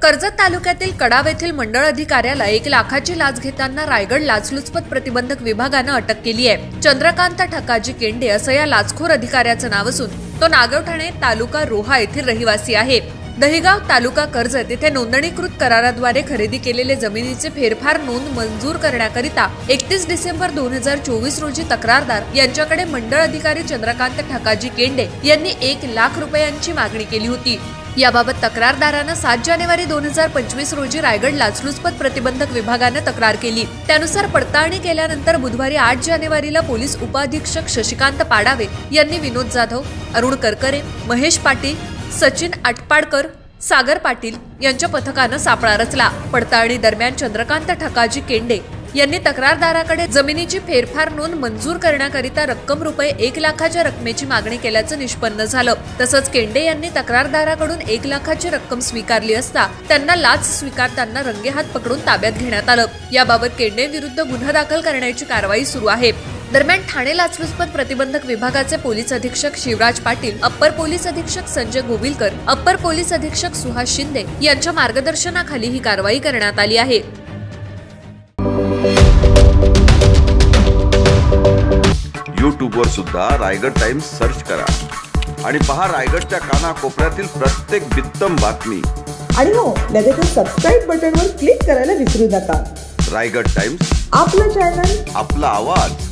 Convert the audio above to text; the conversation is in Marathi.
कर्जत तालुक्यातील कडाव येथील मंडळ अधिकाऱ्याला 1 लाखाची लाच घेताना रायगड लाचलुचपत प्रतिबंधक विभागानं अटक केली आहे। चंद्रकांत ठकाजी केंडे असं या लाचखोर अधिकाऱ्याचं नाव असून तो नागवठाणे तालुका रोहा येथील रहिवासी आहे। दहिगाव तालुका कर्जत येथे नोंदणीकृत कराराद्वारे खरेदी केलेले जमिनीचे फेरफार नोंद मंजूर करण्याकरिता 31 डिसेंबर 2024 रोजी तक्रारदार यांच्याकडे मंडळ अधिकारी चंद्रकांत ठकाजी केंडे यांनी 1 लाख रुपयांची मागणी केली होती। याबाबत तक्रारदारानं 7 जानेवारी 2025 रोजी रायगड लाचलुचपत प्रतिबंधक विभागानं तक्रार केली। त्यानुसार पडताळणी केल्यानंतर बुधवारी 8 जानेवारीला पोलीस उपअधीक्षक शशिकांत पाडावे यांनी विनोद जाधव, अरुण करकरे, महेश पाटील, सचिन आटपाडकर, सागर पाटील यांच्या पथकानं सापळा रचला। पडताळणी दरम्यान चंद्रकांत ठकाजी केंडे यांनी तक्रारदाराकडे जमिनीची फेरफार नोंद मंजूर करण्याकरिता रक्कम रुपये 1 लाखाच्या रकमेची मागणी केल्याचं निष्पन्न झालं। तसंच केंडे यांनी तक्रारदाराकडून 1 लाखाची रक्कम स्वीकारली असता त्यांना लाच स्वीकारताना रंगेहात पकडून ताब्यात घेण्यात आलं। याबाबत केंडे विरुद्ध गुन्हा दाखल करण्याची कारवाई सुरू आहे। दरम्यान ठाणे लाचलुचपत प्रतिबंधक विभागाचे पोलीस अधीक्षक शिवराज पाटील, अप्पर पोलीस अधीक्षक संजय गोविलकर, अप्पर पोलीस अधीक्षक सुहास शिंदे यांच्या मार्गदर्शनाखाली ही कारवाई करण्यात आली आहे। YouTube वर सुद्धा रायगड टाइम्स सर्च करा आणि पहा रायगडच्या कानाकोपऱ्यातील प्रत्येक बित्तम बातमी। आणि हो, लगेच सबस्क्राइब बटनवर क्लिक करायला विसरू नका। रायगड टाइम्स, आपलं चॅनल, आपला आवाज।